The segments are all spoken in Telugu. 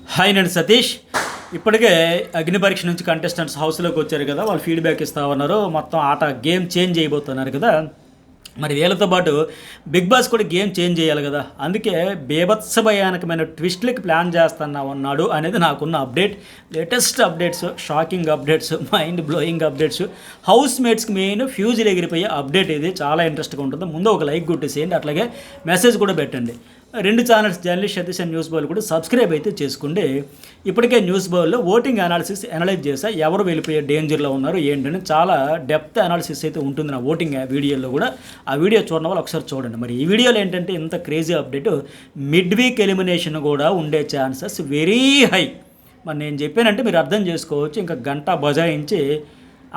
హాయ్ నేను సతీష్. ఇప్పటికే అగ్ని పరీక్ష నుంచి కంటెస్టెంట్స్ హౌస్లోకి వచ్చారు కదా, వాళ్ళు ఫీడ్బ్యాక్ ఇస్తా ఉన్నారు. మొత్తం ఆట గేమ్ చేంజ్ చేయబోతున్నారు కదా. మరి వీళ్ళతో పాటు బిగ్ బాస్ కూడా గేమ్ చేంజ్ చేయాలి కదా. అందుకే బీభత్స భయానకమైన ట్విస్ట్లకి ప్లాన్ చేస్తున్నా ఉన్నాడు అనేది నాకున్న update. Latest updates, shocking updates, mind blowing updates, house మేట్స్కి మెయిన్ ఫ్యూజులు ఎగిరిపోయే అప్డేట్. ఇది చాలా ఇంట్రెస్ట్గా ఉంటుంది. ముందు ఒక లైక్ కొట్టేసేయండి, అట్లాగే మెసేజ్ కూడా పెట్టండి. రెండు channels journalist Satish and news bowl కూడా సబ్స్క్రైబ్ అయితే చేసుకోండి. ఇప్పటికే న్యూస్ బౌల్లో ఓటింగ్ అనలైజ్ చేసా, ఎవరు వెళ్ళిపోయే డేంజర్లో ఉన్నారు ఏంటని చాలా డెప్త్ అనాలిసిస్ అయితే ఉంటుంది నా ఓటింగ్ వీడియోలో కూడా. ఆ వీడియో చూడడం వల్ల ఒకసారి చూడండి. మరి ఈ వీడియోలో ఏంటంటే ఇంత crazy update, mid week elimination కూడా ఉండే ఛాన్సెస్ వెరీ హై. మరి నేను చెప్పానంటే మీరు అర్థం చేసుకోవచ్చు. ఇంకా గంట బజాయించి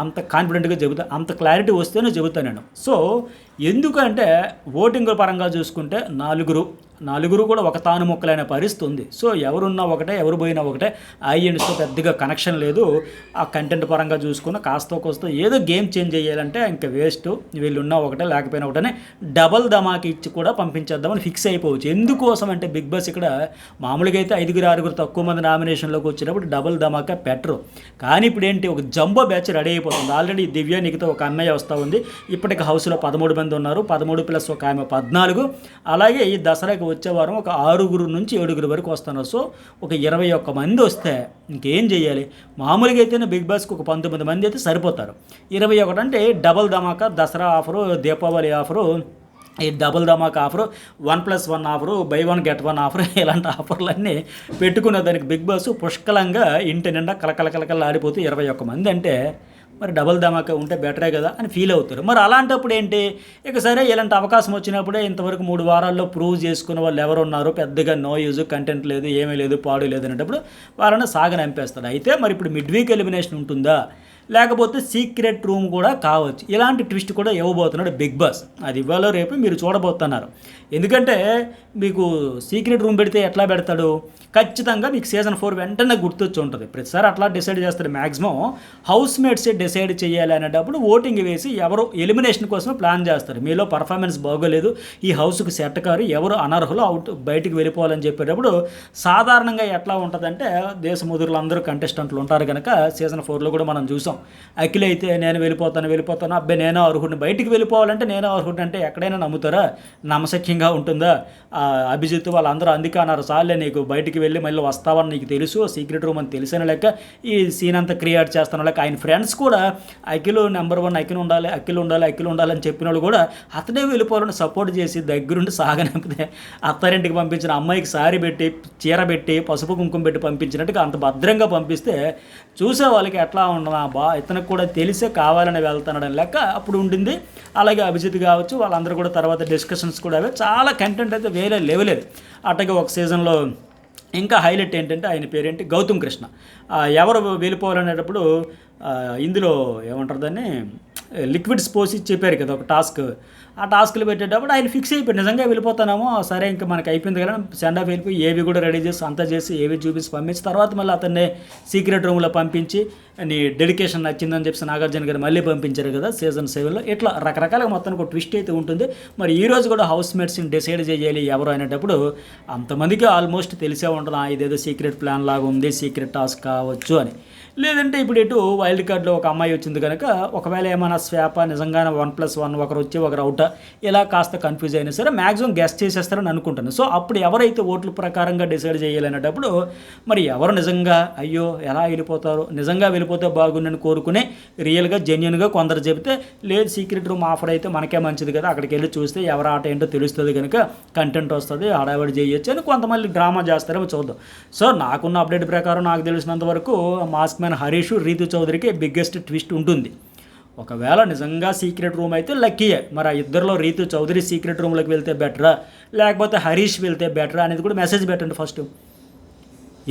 అంత కాన్ఫిడెంట్గా చెబుతా, అంత క్లారిటీ వస్తేనే చెబుతాను నేను. సో ఎందుకంటే ఓటింగ్ పరంగా చూసుకుంటే నలుగురు కూడా ఒక తాను మొక్కలైన పరిస్థితి ఉంది. సో ఎవరున్నా ఒకటే, ఎవరు పోయినా ఒకటే. ఐఎన్స్తో పెద్దగా కనెక్షన్ లేదు. ఆ కంటెంట్ పరంగా చూసుకున్న కాస్త కోస్తో ఏదో గేమ్ చేంజ్ చేయాలంటే ఇంకా వేస్ట్. వీళ్ళు ఉన్నా ఒకటే, లేకపోయినా ఒకటే. డబల్ ధమాకి ఇచ్చి కూడా పంపించేద్దామని ఫిక్స్ అయిపోవచ్చు. ఎందుకోసం అంటే బిగ్ బాస్ ఇక్కడ మామూలుగా అయితే 5-6 తక్కువ మంది నామినేషన్లోకి వచ్చినప్పుడు డబల్ ధమాకా పెట్టరు. కానీ ఇప్పుడు ఏంటి, ఒక జంబో బ్యాచ్ రెడీ అయిపోతుంది. ఆల్రెడీ దివ్య నిఖిత ఒక అమ్మాయి వస్తూ ఉంది. ఇప్పటికి హౌస్లో 13 మంది ఉన్నారు. 13 ప్లస్ ఒక ఆమె 14. అలాగే ఈ దసరాకి వచ్చే వారం ఒక 6 నుంచి 7 వరకు వస్తున్నారు. సో ఒక 21 మంది వస్తే ఇంకేం చేయాలి? మామూలుగా అయితేనే బిగ్ బాస్కి ఒక 19 మంది అయితే సరిపోతారు. 21 అంటే డబల్ ధమాకా, దసరా ఆఫరు, దీపావళి ఆఫరు, ఈ double Dhamaka offer, 1+1 offer, by 1 get 1 offer, ఇలాంటి ఆఫర్లన్నీ పెట్టుకునే దానికి బిగ్ బాస్ పుష్కలంగా ఇంటి నిండా కలకల ఆడిపోతూ 21 మంది అంటే మరి డబుల్ ధమాకా ఉంటే బెటరే కదా అని ఫీల్ అవుతారు. మరి అలాంటప్పుడు ఏంటి, ఇక సరే ఇలాంటి అవకాశం వచ్చినప్పుడే ఇంతవరకు 3 వారాల్లో ప్రూవ్ చేసుకున్న వాళ్ళు ఎవరు ఉన్నారు, పెద్దగా నో యూజ్, కంటెంట్ లేదు, ఏమీ లేదు, పాడు లేదు అనేటప్పుడు వాళ్ళని సాగనంపేస్తారు. అయితే మరి ఇప్పుడు మిడ్ వీక్ ఎలిమినేషన్ ఉంటుందా, లేకపోతే సీక్రెట్ రూమ్ కూడా కావచ్చు. ఇలాంటి ట్విస్ట్ కూడా ఇవ్వబోతున్నాడు బిగ్ బాస్. అది ఇవాళ రేపు మీరు చూడబోతున్నారు. ఎందుకంటే మీకు సీక్రెట్ రూమ్ పెడితే ఎట్లా పెడతాడు, ఖచ్చితంగా మీకు సీజన్ 4 వెంటనే గుర్తొచ్చి ఉంటుంది. ప్రతిసారి అట్లా డిసైడ్ చేస్తారు. మ్యాక్సిమం హౌస్ మేట్సే డిసైడ్ చేయాలి అనేటప్పుడు ఓటింగ్ వేసి ఎవరు ఎలిమినేషన్ కోసమే ప్లాన్ చేస్తారు. మీలో పర్ఫార్మెన్స్ బాగోలేదు, ఈ హౌస్కి సెట్ కారు, ఎవరు అనర్హులు, అవుట్, బయటికి వెళ్ళిపోవాలని చెప్పేటప్పుడు సాధారణంగా ఎట్లా ఉంటుందంటే, దేశ ముదురులు అందరూ కంటెస్టెంట్లు ఉంటారు కనుక సీజన్ 4లో కూడా మనం చూసాం. అఖిల్ అయితే నేను వెళ్ళిపోతాను, అబ్బాయి నేను అర్హుడిని, బయటికి వెళ్ళిపోవాలంటే నేను అర్హుడిని అంటే ఎక్కడైనా నమ్ముతారా? నమ్మశక్యంగా ఉంటుందా? అభిజిత్ వాళ్ళందరూ అందుకే అన్నారు, చాలే నీకు బయటికి వెళ్ళి మళ్ళీ వస్తావని నీకు తెలుసు, సీక్రెట్ రూమ్ అని తెలిసిన లెక్క ఈ సీన్ అంతా క్రియేట్ చేస్తున్న లెక్క. ఆయన ఫ్రెండ్స్ కూడా అఖిల్ నెంబర్ 1, అఖిల్ ఉండాలి అని చెప్పిన వాళ్ళు కూడా అతనే వెళ్ళిపోవాలని సపోర్ట్ చేసి దగ్గరుండి సాగనంపితే అత్తారింటికి పంపించిన అమ్మాయికి సారీ పెట్టి, చీర పెట్టి, పసుపు కుంకుమ పెట్టి పంపించినట్టుగా అంత భద్రంగా పంపిస్తే చూసే వాళ్ళకి ఎట్లా ఉండనా, ఇతనికి కూడా తెలిసే కావాలని వెళ్తున్నాడని లెక్క అప్పుడు ఉండింది. అలాగే అభిజిత్ కావచ్చు, వాళ్ళందరూ కూడా తర్వాత డిస్కషన్స్ కూడా అవే. చాలా కంటెంట్ అయితే వేరే లెవెల్. అట్లాగే ఒక సీజన్లో ఇంకా హైలైట్ ఏంటంటే ఆయన పేరేంటి, గౌతమ్ కృష్ణ. ఎవరు వెళ్ళిపోవాలనేటప్పుడు ఇందులో ఏమంటారు దాన్ని, లిక్విడ్స్ పోసి చెప్పారు కదా ఒక టాస్క్. ఆ టాస్క్లు పెట్టేటప్పుడు ఆయన ఫిక్స్ అయిపోయి నిజంగా వెళ్ళిపోతానేమో, సరే ఇంకా మనకి అయిపోయింది కదా, సెండ్ ఆఫ్ వెళ్ళిపోయి ఏవి కూడా రెడీ చేసి అంతా చేసి ఏవి చూపించి పంపించి తర్వాత మళ్ళీ అతన్ని సీక్రెట్ రూమ్లో పంపించి నీ డెడికేషన్ నచ్చిందని చెప్పి నాగార్జున గారు మళ్ళీ పంపించారు కదా సీజన్ 7లో. ఇట్లా రకరకాలుగా మొత్తానికి ఒక ట్విస్ట్ అయితే ఉంటుంది. మరి ఈరోజు కూడా హౌస్ మేట్స్ని డిసైడ్ చేయాలి ఎవరు అనేటప్పుడు అంతమందికి ఆల్మోస్ట్ తెలిసే ఉంటుంది, ఇదేదో సీక్రెట్ ప్లాన్ లాగా ఉంది, సీక్రెట్ టాస్క్ కావచ్చు అని. లేదంటే ఇప్పుడు ఇటు వైల్డ్ కార్డ్లో ఒక అమ్మాయి వచ్చింది కనుక ఒకవేళ ఏమైనా స్వాప, నిజంగానే 1+1 ఒకరు వచ్చి ఒకరు అవుటా, ఇలా కాస్త కన్ఫ్యూజ్ అయినా సరే మ్యాక్సిమం గెస్ట్ చేసేస్తారని అనుకుంటాను. సో అప్పుడు ఎవరైతే ఓట్ల ప్రకారంగా డిసైడ్ చేయాలనేటప్పుడు మరి ఎవరు నిజంగా అయ్యో ఎలా వెళ్ళిపోతారు, నిజంగా వెళ్ళిపోతే బాగుండని కోరుకునే రియల్గా జెన్యున్గా కొందరు చెబితే, లేదు సీక్రెట్ రూమ్ ఆఫర్ అయితే మనకే మంచిది కదా, అక్కడికి వెళ్ళి చూస్తే ఎవరి ఆట ఏంటో తెలుస్తుంది కనుక కంటెంట్ వస్తుంది, హడావిడి చేయొచ్చు అని కొంతమంది డ్రామా చేస్తారేమో చూద్దాం. సో నాకున్న అప్డేట్ ప్రకారం నాకు తెలిసినంత వరకు మాస్క్ మ్యాన్ హరీష్, రీతు చౌదరికి బిగ్గెస్ట్ ట్విస్ట్ ఉంటుంది. ఒకవేళ నిజంగా సీక్రెట్ రూమ్ అయితే లక్కీయే. మరి ఆ ఇద్దరిలో రీతు చౌదరి సీక్రెట్ రూమ్లోకి వెళ్తే బెటరా, లేకపోతే హరీష్ వెళ్తే బెటరా అనేది కూడా మెసేజ్ పెట్టండి ఫస్ట్.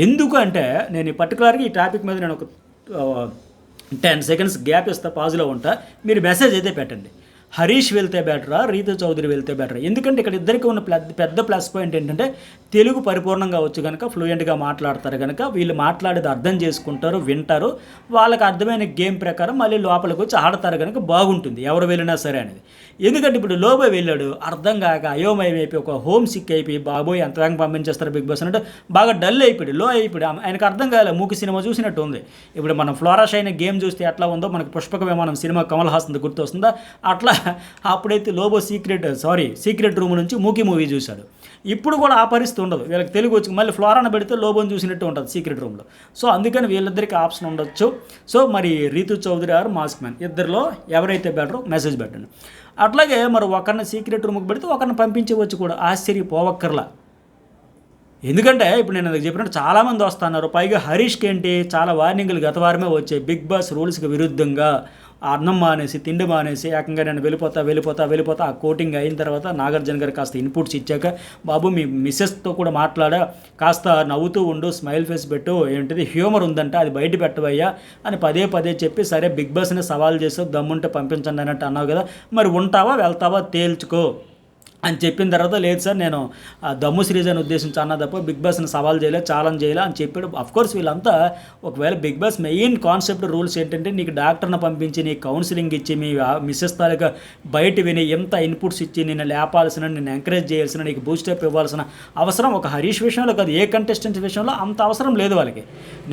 ఎందుకు అంటే నేను ఈ పర్టికులర్గా ఈ టాపిక్ మీద నేను ఒక 10 సెకండ్స్ గ్యాప్ ఇస్తా, పాజ్లో ఉంటా, మీరు మెసేజ్ అయితే పెట్టండి. హరీష్ వెళ్తే బెటరా, రీతు చౌదరి వెళ్తే బెటరా? ఎందుకంటే ఇక్కడ ఇద్దరికి ఉన్న పెద్ద ప్లస్ పాయింట్ ఏంటంటే తెలుగు పరిపూర్ణంగా వచ్చు కనుక, ఫ్లూయెంట్గా మాట్లాడతారు కనుక వీళ్ళు మాట్లాడేది అర్థం చేసుకుంటారు, వింటారు, వాళ్ళకి అర్థమైన గేమ్ ప్రకారం మళ్ళీ లోపలికి వచ్చి ఆడతారు కనుక బాగుంటుంది ఎవరు వెళ్ళినా సరే అనేది. ఎందుకంటే ఇప్పుడు లోబో వెళ్ళాడు, అర్థం కాక అయోమయం అయిపోయి ఒక హోమ్ సిక్ అయిపోయి బాబోయ్ ఎంత వేగంగా పంపించేస్తారు బిగ్ బాస్ అంటే బాగా డల్ అయిపోయాడు, లో అయిపోయాడు, ఆయనకు అర్థం కాలేదు, మూకి సినిమా చూసినట్టు ఉంది. ఇప్పుడు మనం ఫ్లోరాష్ అయిన గేమ్ చూస్తే ఎట్లా ఉందో మనకు పుష్పక విమానం సినిమా కమల్ హాసన్ గుర్తు వస్తుందా, అట్లా అప్పుడైతే లోబో సీక్రెట్ రూమ్ నుంచి మూకీ మూవీ చూశాడు. ఇప్పుడు కూడా ఆ పరిస్థితి ఉండదు, వీళ్ళకి తెలుగు వచ్చి మళ్ళీ ఫ్లోరాను పెడితే లోబోని చూసినట్టు ఉంటుంది సీక్రెట్ రూమ్లో. సో అందుకని వీళ్ళిద్దరికి ఆప్షన్ ఉండొచ్చు. సో మరి Ritu Chaudhary or mask man ఇద్దరిలో ఎవరైతే బెటరో మెసేజ్ పెట్టండి. అట్లాగే మరి ఒకరిని సీక్రెట్ రూమ్కి పెడితే ఒకరిని పంపించవచ్చు కూడా, ఆశ్చర్యపోవక్కర్లా. ఎందుకంటే ఇప్పుడు నేను చెప్పినట్టు చాలామంది వస్తున్నారు, పైగా హరీష్కి ఏంటి చాలా వార్నింగ్లు గత వారమే వచ్చాయి, బిగ్ బాస్ రూల్స్కి విరుద్ధంగా అన్నం మానేసి తిండి మానేసి ఏకంగా నేను వెళ్ళిపోతా. ఆ కోటింగ్ అయిన తర్వాత నాగార్జున గారు కాస్త ఇన్పుట్స్ ఇచ్చాక, బాబు మీ మిస్సెస్తో కూడా మాట్లాడా, కాస్త నవ్వుతూ ఉండు, స్మైల్ ఫేస్ పెట్టు, ఏంటిది హ్యూమర్ ఉందంటే అది బయట పెట్టవయ్యా అని పదే చెప్పి, సరే బిగ్ బాస్ని సవాల్ చేసావు, దమ్ముంటే పంపించండి అన్నట్టు అన్నావు కదా, మరి ఉంటావా వెళ్తావా తేల్చుకో అని చెప్పిన తర్వాత, లేదు సార్ నేను దమ్ము సిరీస్ అని ఉద్దేశించి అన్నా తప్ప బిగ్ బాస్ని సవాల్ చేయలే, ఛాలెంజ్ చేయలే అని చెప్పాడు. అఫ్కోర్స్ వీళ్ళంతా ఒకవేళ Bigg Boss main concept rules ఏంటంటే నీకు డాక్టర్ని పంపించి నీకు కౌన్సిలింగ్ ఇచ్చి మీ మిస్సెస్ తాలూకా బయట విని ఎంత ఇన్పుట్స్ ఇచ్చి నిన్ను లేపాల్సిన, నిన్ను ఎంకరేజ్ చేయాల్సిన, నీకు బూస్టప్ ఇవ్వాల్సిన అవసరం ఒక హరీష్ విషయంలో కాదు, ఏ కంటెస్టెంట్ విషయంలో అంత అవసరం లేదు వాళ్ళకి.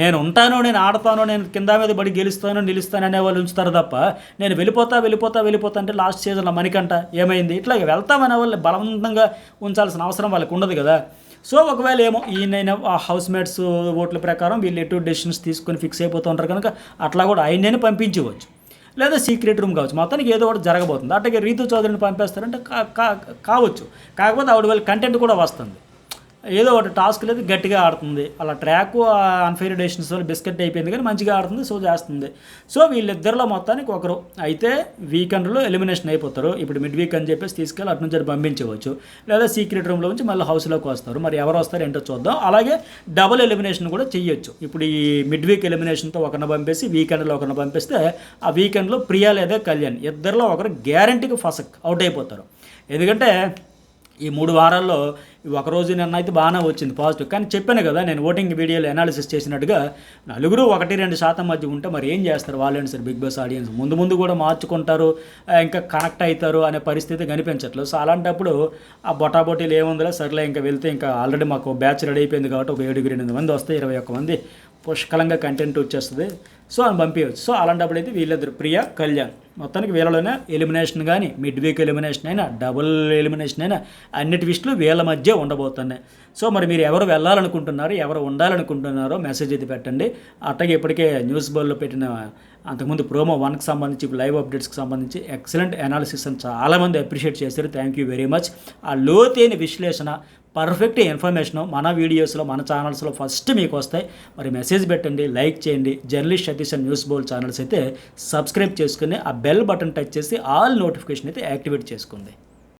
నేను ఉంటాను, నేను ఆడతాను, నేను కింద మీద పడి గెలుస్తాను నిలుస్తాను అనే వాళ్ళు ఉంచుతారు తప్ప, నేను వెళ్ళిపోతా అంటే లాస్ట్ సీజన్లో మణికంఠ ఏమైంది, ఇట్లా వెళ్తామనే వాళ్ళు బలవంతంగా ఉంచాల్సిన అవసరం వాళ్ళకి ఉండదు కదా. సో ఒకవేళ ఏమో ఈయన హౌస్ మేట్స్ ఓట్ల ప్రకారం వీళ్ళు ఎటు డెసిషన్స్ తీసుకొని ఫిక్స్ అయిపోతూ ఉంటారు కనుక అట్లా కూడా ఆయననే పంపించవచ్చు, లేదా సీక్రెట్ రూమ్ కావచ్చు, మొత్తానికి ఏదో ఒకటి జరగబోతుంది. అట్లాగే రీతు చౌదరిని పంపేస్తారంటే కావచ్చు, కాకపోతే ఆవిడ వాళ్ళ కంటెంట్ కూడా వస్తుంది, ఏదో ఒకటి టాస్క్ లేదు గట్టిగా ఆడుతుంది, అలా ట్రాక్ అన్ఫెయిర్ డెసిషన్స్ వల్ల బిస్కెట్ అయిపోయింది కానీ మంచిగా ఆడుతుంది, సో చేస్తుంది. సో వీళ్ళిద్దరిలో మొత్తానికి ఒకరు అయితే వీకెండ్లో ఎలిమినేషన్ అయిపోతారు. ఇప్పుడు మిడ్ వీక్ అని చెప్పేసి తీసుకెళ్ళి అటు నుంచి పంపించవచ్చు, లేదా సీక్రెట్ రూమ్లో నుంచి మళ్ళీ హౌస్లోకి వస్తారు. మరి ఎవరు వస్తారు ఏంటో చూద్దాం. అలాగే డబుల్ ఎలిమినేషన్ కూడా చేయొచ్చు. ఇప్పుడు ఈ మిడ్ వీక్ ఎలిమినేషన్తో ఒకరిని పంపేసి వీకెండ్లో ఒకరిని పంపిస్తే ఆ వీకెండ్లో ప్రియా లేదా కళ్యాణ్ ఇద్దరిలో ఒకరు గ్యారంటీగా ఫస్ట్ అవుట్ అయిపోతారు. ఎందుకంటే ఈ 3 వారాల్లో ఒకరోజు నిన్న అయితే బాగానే వచ్చింది పాజిటివ్, కానీ చెప్పాను కదా నేను ఓటింగ్ వీడియోలో అనాలిసిస్ చేసినట్టుగా నలుగురు 1-2% మధ్య ఉంటే మరి ఏం చేస్తారు వాళ్ళేంటి సార్ బిగ్ బాస్ ఆడియన్స్ ముందు కూడా మార్చుకుంటారు, ఇంకా కనెక్ట్ అవుతారు అనే పరిస్థితి కనిపించట్లేదు. సో అలాంటప్పుడు ఆ బొటాబొటీలు ఏముందిలే సర్లే ఇంకా వెళ్తే, ఇంకా ఆల్రెడీ మాకు బ్యాచ్ రెడీ అయిపోయింది కాబట్టి ఒక 7-8 మంది వస్తే 21 మంది పుష్కలంగా కంటెంట్ వచ్చేస్తుంది, సో అని పంపించవచ్చు. సో అలాంటప్పుడు అయితే వీళ్ళిద్దరు ప్రియా కళ్యాణ్ మొత్తానికి వీళ్ళలోనే ఎలిమినేషన్ కానీ మిడ్ వీక్ ఎలిమినేషన్ అయినా డబుల్ ఎలిమినేషన్ అయినా అన్ని ట్విస్టులు వీళ్ళ మధ్య ఉండబోతున్నాయి. సో మరి మీరు ఎవరు వెళ్ళాలనుకుంటున్నారు, ఎవరు ఉండాలనుకుంటున్నారో మెసేజ్ అయితే పెట్టండి. అట్లాగే ఇప్పటికే న్యూస్ బోర్డులో పెట్టిన అంతకుముందు ప్రోమో 1కి సంబంధించి లైవ్ అప్డేట్స్కి సంబంధించి ఎక్సలెంట్ అనాలిసిస్ అని చాలామంది అప్రిషియేట్ చేశారు, థ్యాంక్ యూ వెరీ మచ్. ఆ లోతైన విశ్లేషణ పర్ఫెక్ట్ ఇన్ఫర్మేషన్ మన వీడియోస్లో మన ఛానల్స్లో ఫస్ట్ మీకు వస్తాయి. మరి మెసేజ్ పెట్టండి, లైక్ చేయండి. Journalist Satish and news Bol channels అయితే సబ్స్క్రైబ్ చేసుకుని ఆ బెల్ బటన్ టచ్ చేసి ఆల్ నోటిఫికేషన్ అయితే యాక్టివేట్ చేసుకోండి.